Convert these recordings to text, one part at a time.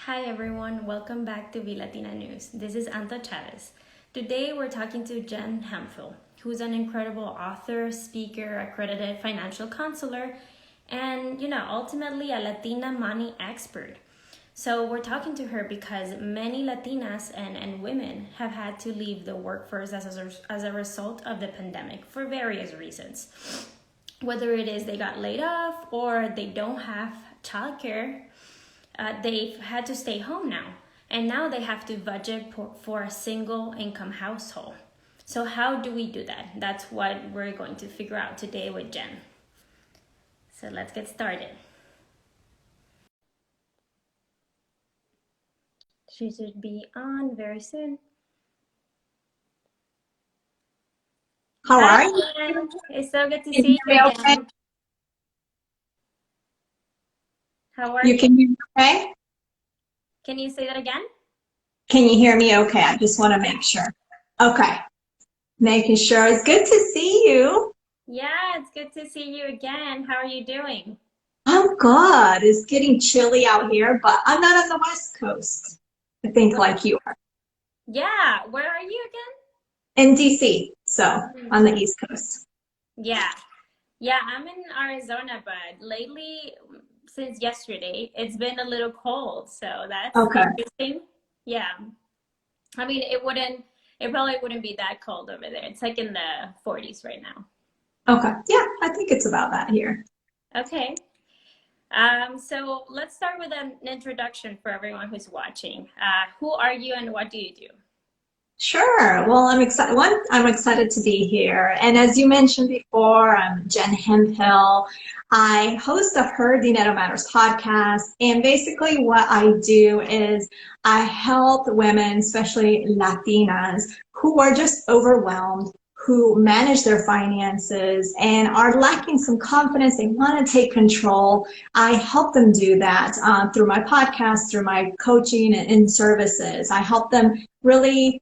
Hi everyone, welcome back to Latina News. This is Anto Chávez. Today we're talking to Jen Hemphill, who's an incredible author, speaker, accredited financial counselor, and ultimately a Latina money expert. So we're talking to her because many Latinas and women have had to leave the workforce as a result of the pandemic for various reasons. Whether it is they got laid off or they don't have childcare, they've had to stay home now. And now they have to budget for a single income household. So how do we do that? That's what we're going to figure out today with Jen. So let's get started. She should be on very soon. How Hi, are you? Jen. It's so good to Can you see hear you me okay? again. How are You you? can hear me okay? Can you say that again? Can you hear me okay? I just want to make sure. Okay, making sure. It's good to see you. Yeah, it's good to see you again. How are you doing? I'm good. It's getting chilly out here, but I'm not on the West Coast. I think Where? like you are. Yeah, where are you In DC, so again? on the East Coast. Yeah. Yeah, I'm in Arizona, but lately, since yesterday, it's been a little cold, so that's Okay, interesting. Yeah. I mean, it probably wouldn't be that cold over there. It's like in the 40s right now. okay. Yeah, I think it's about that here. Okay. So let's start with an introduction for everyone who's watching. Who are you and what do you do? Sure. Well, I'm excited. One, I'm excited to be here. And as you mentioned before, I'm Jen Hemphill. I host a Her Dinero Matters podcast. And basically what I do is I help women, especially Latinas, who are just overwhelmed, who manage their finances and are lacking some confidence. They want to take control. I help them do that through my podcast, through my coaching and services. I help them really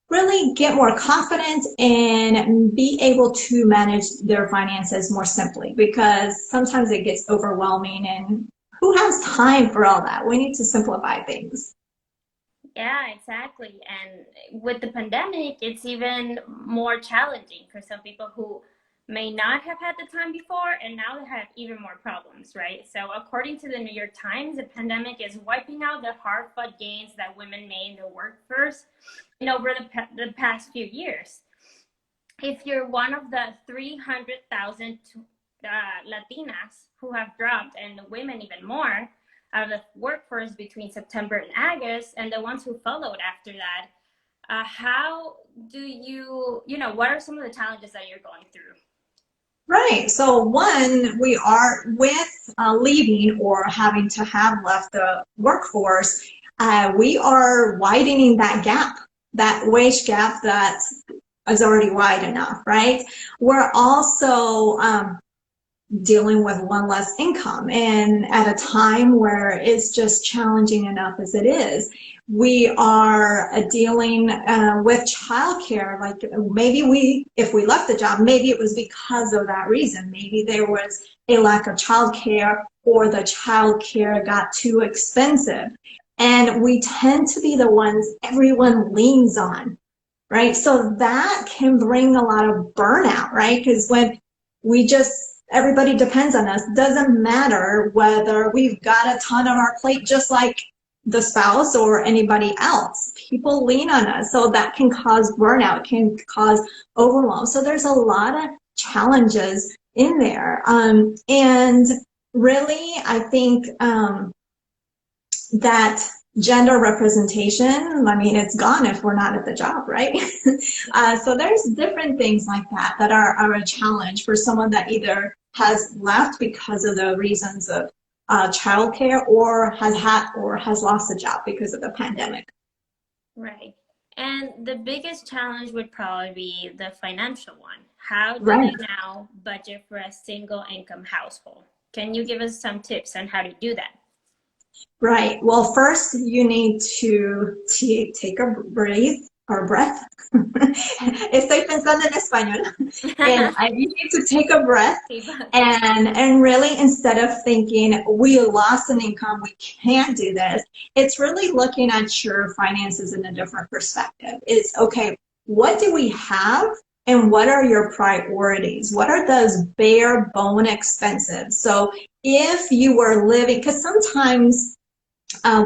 really get more confident and be able to manage their finances more simply, because sometimes it gets overwhelming and who has time for all that? We need to simplify things. Yeah, exactly. And with the pandemic, it's even more challenging for some people who may not have had the time before and now they have even more problems, right? So, according to the New York Times, the pandemic is wiping out the hard-fought gains that women made in the workforce over the past few years. If you're one of the 300,000 Latinas who have dropped, and women even more, out of the workforce between September and August, and the ones who followed after that, how do what are some of the challenges that you're going through? Right. So one, we are with leaving or having to have left the workforce, we are widening that gap, that wage gap that is already wide enough, right? We're also dealing with one less income, and at a time where it's just challenging enough as it is. We are dealing with childcare. Like maybe if we left the job, maybe it was because of that reason. Maybe there was a lack of childcare, or the childcare got too expensive, and we tend to be the ones everyone leans on, right? So that can bring a lot of burnout, right? Because when everybody depends on us. Doesn't matter whether we've got a ton on our plate, just like the spouse or anybody else. People lean on us. So that can cause burnout, can cause overwhelm. So there's a lot of challenges in there. And really, I think that gender representation, I mean, it's gone if we're not at the job, right? So there's different things like that that are a challenge for someone that either has left because of the reasons of childcare, or has lost a job because of the pandemic. Right. And the biggest challenge would probably be the financial one. How do Right. they now budget for a single income household? Can you give us some tips on how to do that? Right. Well, first you need to take a breathe or breath. Estoy pensando en español. And you need to take a breath and really, instead of thinking we lost an income, we can't do this, it's really looking at your finances in a different perspective. It's okay, what do we have? And what are your priorities? What are those bare bone expenses? So if you were living, because sometimes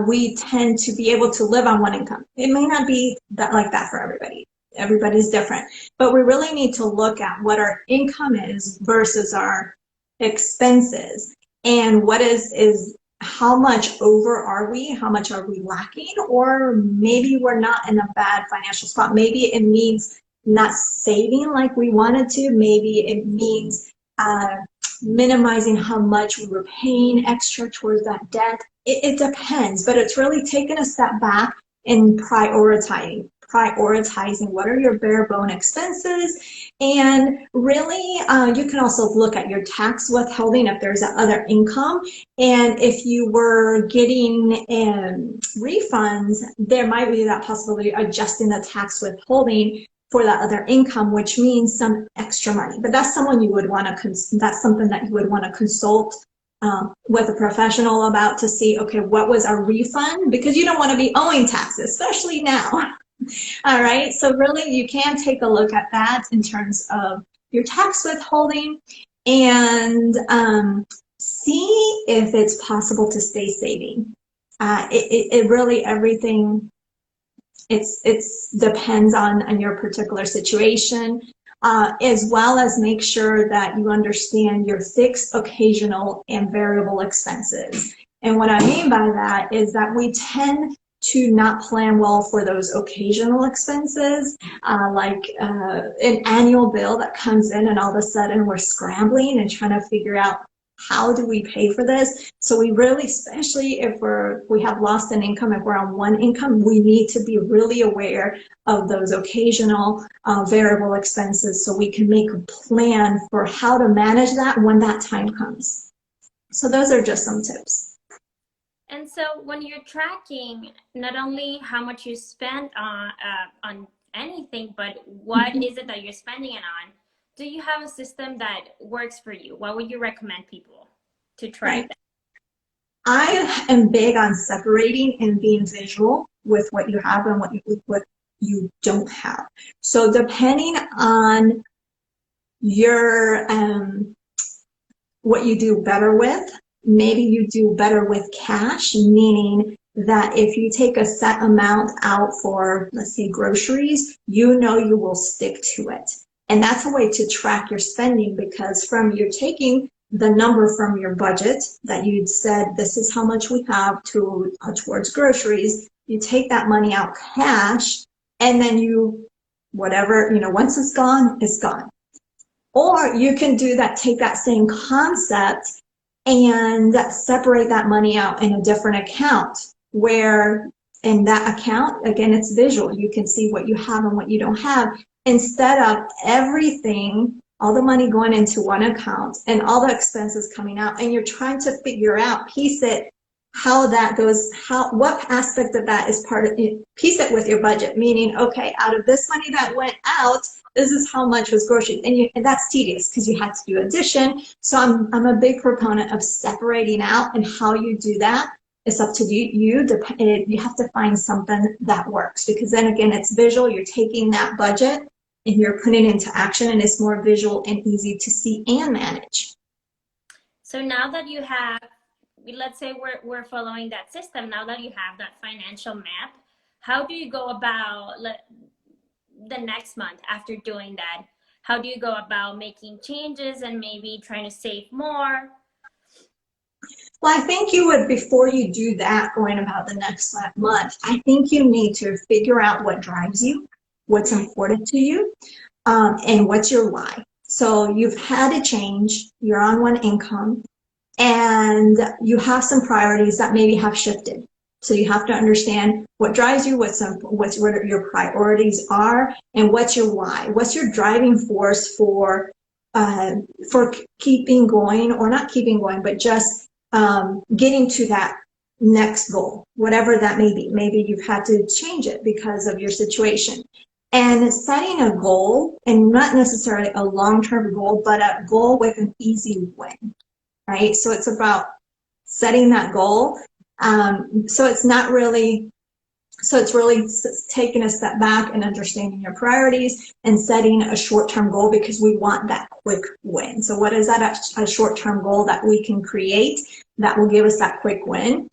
we tend to be able to live on one income. It may not be that like that for everybody. Everybody's different. But we really need to look at what our income is versus our expenses. And what is how much over are we? How much are we lacking? Or maybe we're not in a bad financial spot. Maybe it means not saving like we wanted to. Maybe it means minimizing how much we were paying extra towards that debt. It depends, but it's really taking a step back and prioritizing what are your bare bone expenses. And really, you can also look at your tax withholding if there's that other income. And if you were getting refunds, there might be that possibility of adjusting the tax withholding for that other income, which means some extra money. But that's someone you would want to, that's something that you would want to consult with a professional about to see, okay, what was our refund? Because you don't want to be owing taxes, especially now. All right, so really you can take a look at that in terms of your tax withholding and see if it's possible to stay saving. It really, everything, it's depends on your particular situation, as well as make sure that you understand your fixed, occasional, and variable expenses. And what I mean by that is that we tend to not plan well for those occasional expenses, like an annual bill that comes in and all of a sudden we're scrambling and trying to figure out how do we pay for this. So we really, especially if we have lost an income, if we're on one income, we need to be really aware of those occasional variable expenses so we can make a plan for how to manage that when that time comes. So those are just some tips. And so when you're tracking not only how much you spend on anything, but what is it that you're spending it on, do you have a system that works for you? What would you recommend people to try that? I am big on separating and being visual with what you have and what you don't have. So depending on your what you do better with, maybe you do better with cash, meaning that if you take a set amount out for, let's say, groceries, you know you will stick to it. And that's a way to track your spending, because you're taking the number from your budget that you'd said, this is how much we have towards groceries. You take that money out cash, and then whatever, once it's gone, it's gone. Or you can do that, take that same concept and separate that money out in a different account, where in that account, again, it's visual. You can see what you have and what you don't have, instead of everything, all the money going into one account and all the expenses coming out, and you're trying to figure out, piece it, how that goes, what aspect of that is part of it, piece it with your budget, meaning, okay, out of this money that went out, this is how much was groceries, and that's tedious because you have to do addition. So I'm a big proponent of separating out, and how you do that, it's up to you. You have to find something that works, because then again, it's visual. You're taking that budget and you're putting it into action, and it's more visual and easy to see and manage. So now that you have, let's say we're following that system, now that you have that financial map, how do you go about the next month after doing that? How do you go about making changes and maybe trying to save more? Well, I think you would, before you do that, going about the next month, I think you need to figure out what drives you, what's important to you, and what's your why. So you've had a change, you're on one income, and you have some priorities that maybe have shifted. So you have to understand what drives you, what your priorities are, and what's your why. What's your driving force for keeping going, or not keeping going, but just getting to that next goal, whatever that may be. Maybe you've had to change it because of your situation. And setting a goal, and not necessarily a long-term goal, but a goal with an easy win, right? So it's about setting that goal. So it's really taking a step back and understanding your priorities and setting a short-term goal, because we want that quick win. So what is that? A short-term goal that we can create that will give us that quick win.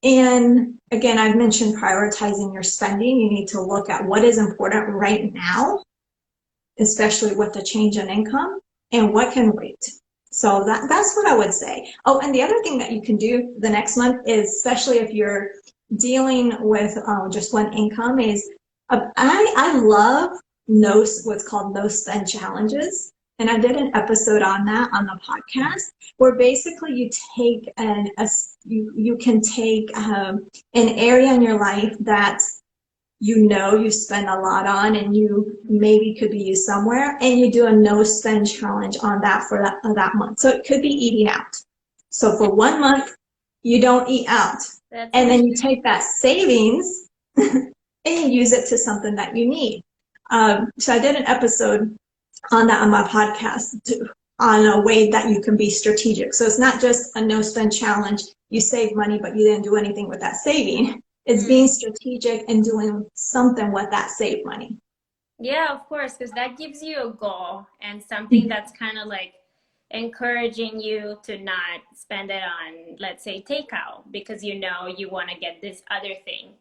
And again, I've mentioned prioritizing your spending. You need to look at what is important right now, especially with the change in income, and what can wait. So that's what I would say. Oh, and the other thing that you can do the next month is, especially if you're dealing with just one income, is I love what's called no spend challenges. And I did an episode on that on the podcast, where basically you take you can take an area in your life that you spend a lot on, and you maybe could be used somewhere, and you do a no spend challenge on that for that month. So it could be eating out. So for 1 month, you don't eat out. And then you take that savings and you use it to something that you need. So I did an episode on that on my podcast on a way that you can be strategic. So it's not just a no spend challenge. You save money, but you didn't do anything with that saving. It's being strategic and doing something with that saved money. Yeah, of course, because that gives you a goal and something that's kind of like encouraging you to not spend it on, let's say, takeout, because you want to get this other thing.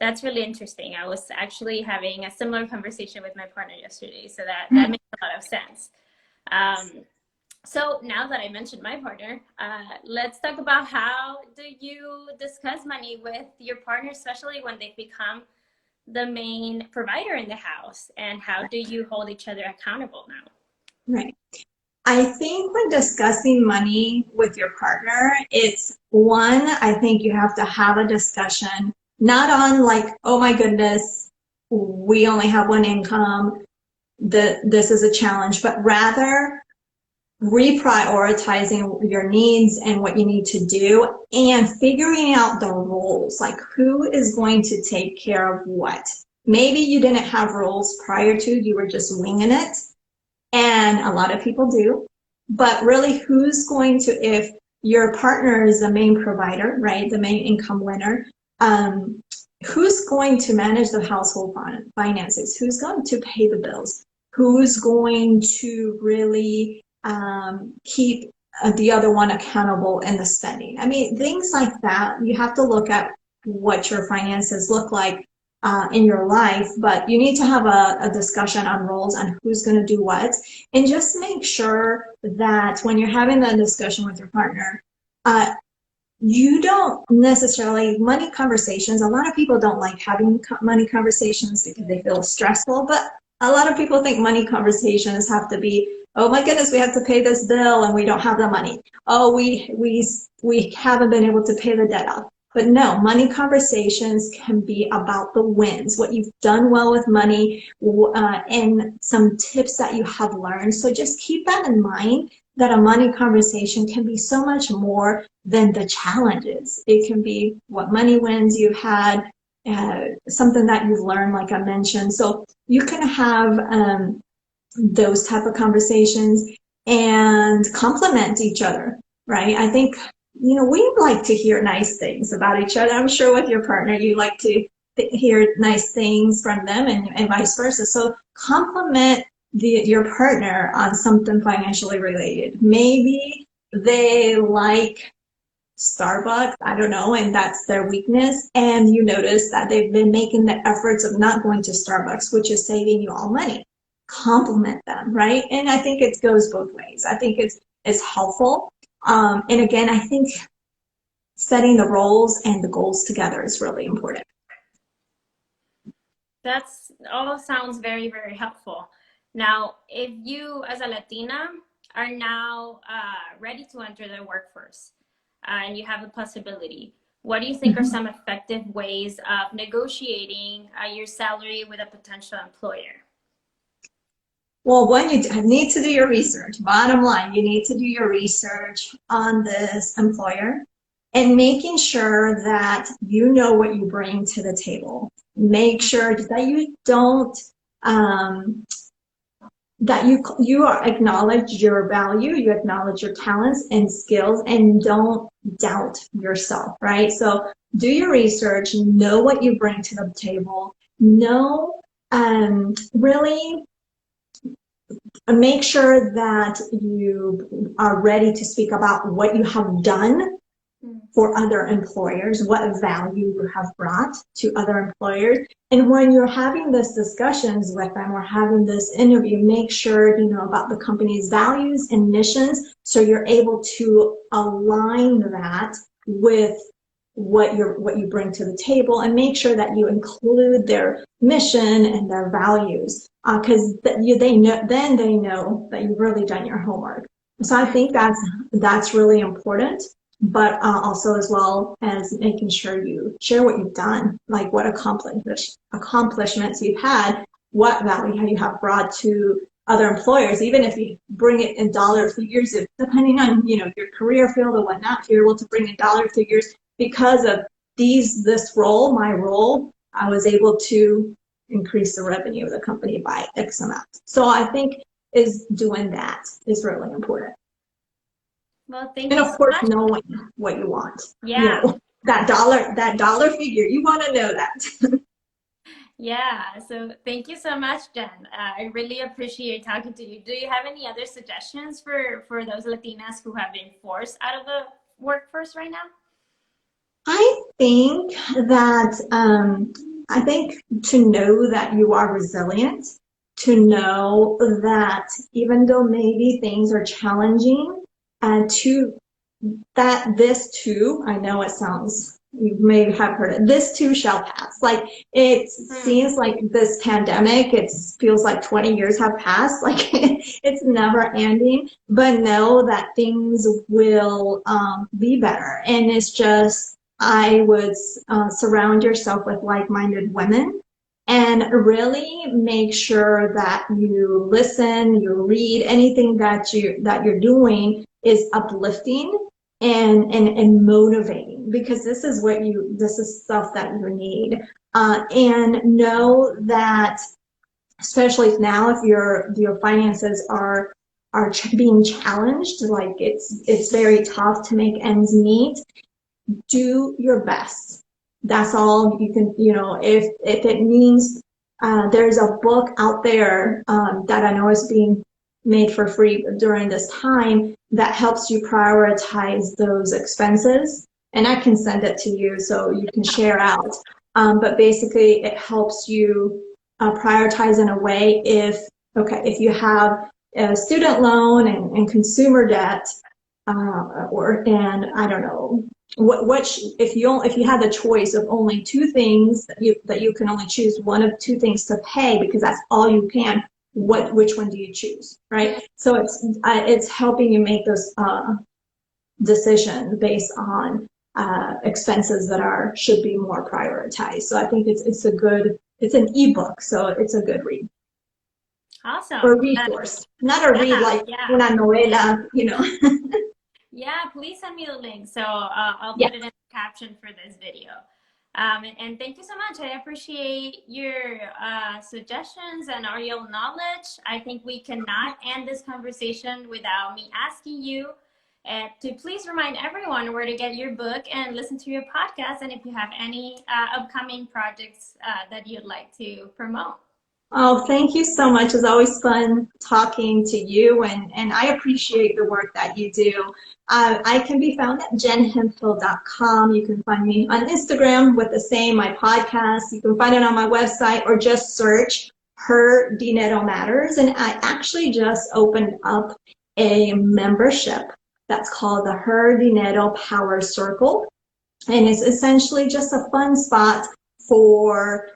That's really interesting. I was actually having a similar conversation with my partner yesterday, so that makes a lot of sense. So now that I mentioned my partner, let's talk about how do you discuss money with your partner, especially when they've become the main provider in the house, and how do you hold each other accountable now? Right. I think when discussing money with your partner, it's one, I think you have to have a discussion, not on like, oh my goodness, we only have one income, this is a challenge, but rather reprioritizing your needs and what you need to do, and figuring out the roles, like who is going to take care of what. Maybe you didn't have roles prior to, you were just winging it, and a lot of people do, but really who's going to, if your partner is the main provider, right, the main income winner, who's going to manage the household finances, who's going to pay the bills, who's going to really keep the other one accountable in the spending. I mean, things like that. You have to look at what your finances look like in your life, but you need to have a discussion on roles and who's going to do what, and just make sure that when you're having that discussion with your partner, you don't necessarily, money conversations, a lot of people don't like having money conversations because they feel stressful, but a lot of people think money conversations have to be, oh my goodness, we have to pay this bill and we don't have the money. Oh, we haven't been able to pay the debt off. But no, money conversations can be about the wins, what you've done well with money, and some tips that you have learned. So just keep that in mind, that a money conversation can be so much more than the challenges. It can be what money wins you've had, something that you've learned, like I mentioned. So you can have those type of conversations and complement each other, right? I think, we like to hear nice things about each other. I'm sure with your partner, you like to hear nice things from them, and vice versa. So complement your partner on something financially related. Maybe they like Starbucks, I don't know, and that's their weakness, and you notice that they've been making the efforts of not going to Starbucks, which is saving you all money. Compliment them, right? And I think it goes both ways. I think it's helpful. And again, I think setting the roles and the goals together is really important. That's all sounds very, very helpful. Now, if you as a Latina are now ready to enter the workforce and you have the possibility, what do you think are some effective ways of negotiating your salary with a potential employer? Well, one, you need to do your research. Bottom line, you need to do your research on this employer. and making sure that you know what you bring to the table. Make sure that you don't, that you acknowledge your value, you acknowledge your talents and skills, and don't doubt yourself, right? So do your research, know what you bring to the table, know, really make sure that you are ready to speak about what you have done for other employers, what value you have brought to other employers. And when you're having these discussions with them or having this interview, make sure you know about the company's values and missions so you're able to align that with what you bring to the table, and make sure that you include their mission and their values, because they know that you've really done your homework. So I think that's really important. But also as well as making sure you share what you've done, like what accomplishments you've had, what value you have brought to other employers, even if you bring it in dollar figures, depending on your career field or whatnot, if you're able to bring in dollar figures because of my role, I was able to increase the revenue of the company by X amount. So I think doing that is really important. Well, thank you so of course much. Knowing what you want. Yeah. That dollar figure, you want to know that. Yeah, so thank you so much, Jen. I really appreciate talking to you. Do you have any other suggestions for those Latinas who have been forced out of the workforce right now? I think to know that you are resilient, to know that even though maybe things are challenging, and this too, I know it sounds, you may have heard it, this too shall pass. Like, it seems like this pandemic, it feels like 20 years have passed, like it's never ending, but know that things will be better. And it's just, I would surround yourself with like-minded women and really make sure that you listen, you read, anything that you're doing is uplifting and motivating, because this is stuff that you need. And know that, especially now, if your finances are being challenged, like it's very tough to make ends meet, do your best. That's all you can, if it means, there's a book out there that I know is being made for free during this time that helps you prioritize those expenses. And I can send it to you so you can share out. But basically it helps you prioritize in a way if you have a student loan and consumer debt, and I don't know, if you had the choice of only two things that you can only choose one of two things to pay because that's all you can, which one do you choose, right? So it's helping you make those decisions based on expenses that should be more prioritized. So I think it's an ebook, so it's a good read. Awesome. Or resource, not a read like una novela, Yeah, please send me the link. So I'll put it in the caption for this video. And thank you so much. I appreciate your suggestions and all your knowledge. I think we cannot end this conversation without me asking you to please remind everyone where to get your book and listen to your podcast, and if you have any upcoming projects that you'd like to promote. Oh, thank you so much. It's always fun talking to you, and I appreciate the work that you do. I can be found at jenhemphill.com. You can find me on Instagram with the same, my podcast. You can find it on my website, or just search Her Dinero Matters. And I actually just opened up a membership that's called the Her Dinero Power Circle. And it's essentially just a fun spot for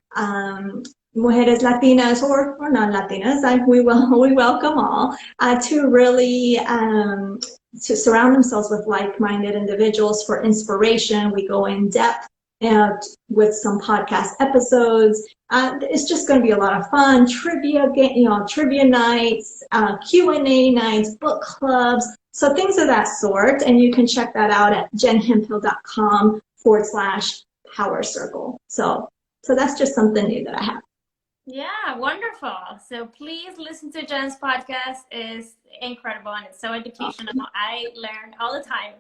mujeres Latinas or non-Latinas, we welcome all, to really to surround themselves with like-minded individuals for inspiration. We go in depth and with some podcast episodes. It's just going to be a lot of fun. Trivia nights, Q&A nights, book clubs, so things of that sort. And you can check that out at jenhemphill.com/power circle. So that's just something new that I have. Yeah, wonderful. So please listen to Jen's podcast. It's incredible and it's so educational. I learn all the time.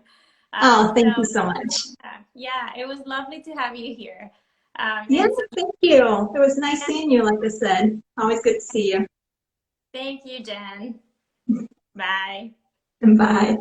Oh, thank you so much. Yeah, it was lovely to have you here. Yeah, thank you. It was nice seeing you, like I said. Always good to see you. Thank you, Jen. Bye. And bye.